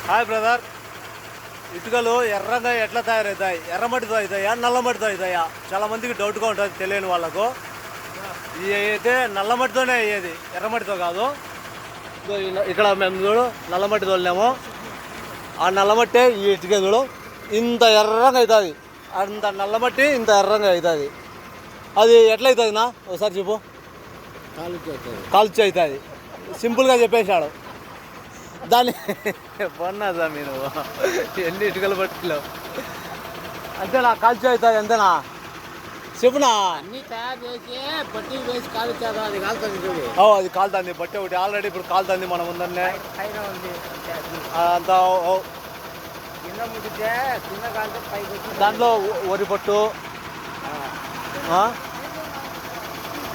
Hi brother, ఇటుకలు ఎర్రగా ఎట్లా తయారవుతాయి? ఎర్రమట్టితో అవుతాయా, నల్లమట్టితో అవుతాయా? చాలా మందికి డౌట్గా ఉంటుంది తెలియని వాళ్ళకు. ఇది అయితే నల్లమట్టితోనే అయ్యేది, ఎర్రమట్టితో కాదు. ఇక్కడ మేము చూడు నల్లమట్టి తోలినాము. ఆ నల్లమట్టి ఈ ఇటుక చూడు ఇంత ఎర్రగా అవుతుంది. అంత నల్లమట్టి ఇంత ఎర్రగా అవుతుంది. అది ఎట్లా అవుతుంది నా ఒకసారి చెప్పు. కాల్చి అవుతుంది. సింపుల్గా చెప్పేశాడు. దాన్ని పన్నా స్వామి నువ్వు ఎన్ని ఇటుకలు పట్టుకోలేవు. అంతేనా? కాల్చి అవుతుంది అంతేనా? చెప్పునా. అన్ని తయారు చేసి బట్టి వేసి కాల్చారు. అది కాలుతుంది. అది కాలుతుంది. బట్టి ఒకటి ఆల్రెడీ ఇప్పుడు కాలుతుంది మన ముందరనే. పైన ఉంది అంతా కింద ముట్టితే కింద కాలితే పైకి వచ్చి దాంట్లో వరి పట్టు.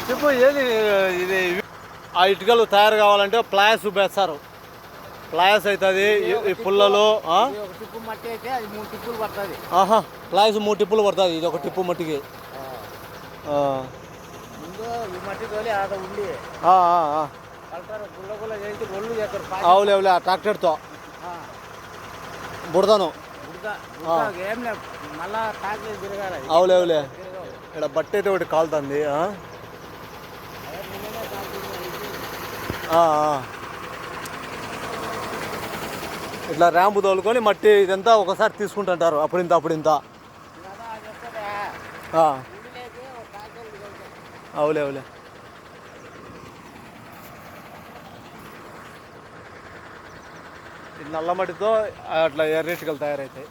చెప్పు ఏది ఇది? ఆ ఇటుకలు తయారు కావాలంటే ప్లాయస్ వేస్తారు. ప్లాయస్ అవుతుంది. ఈ పుల్లలు ఒక టిప్పు మట్టి అయితే అది 3 టిప్పులు పడుతుంది. ప్లాయస్ 3 టిప్పులు పడుతుంది. ఇది ఒక టిప్పు మట్టికి. ముందు ఈ మట్టి తోలి ఆడ ఉండి కలటారు. గుల్ల చేసి ఒళ్ళు చేస్తారు. అవులే ట్రాక్టర్తో బుడదను ఏం లేదు, మళ్ళా ట్రాక్టర్ తిరగాలి. అవులే ఇక్కడ బట్టి అయితే ఒకటి కాలుతుంది. ఇట్లా ర్యాంపు తోలుకొని మట్టి ఇదంతా ఒకసారి తీసుకుంటుంటారు. అప్పుడింత అవులే నల్ల మట్టితో అట్లా ఎర్ర ఇటుకలు తయారవుతాయి.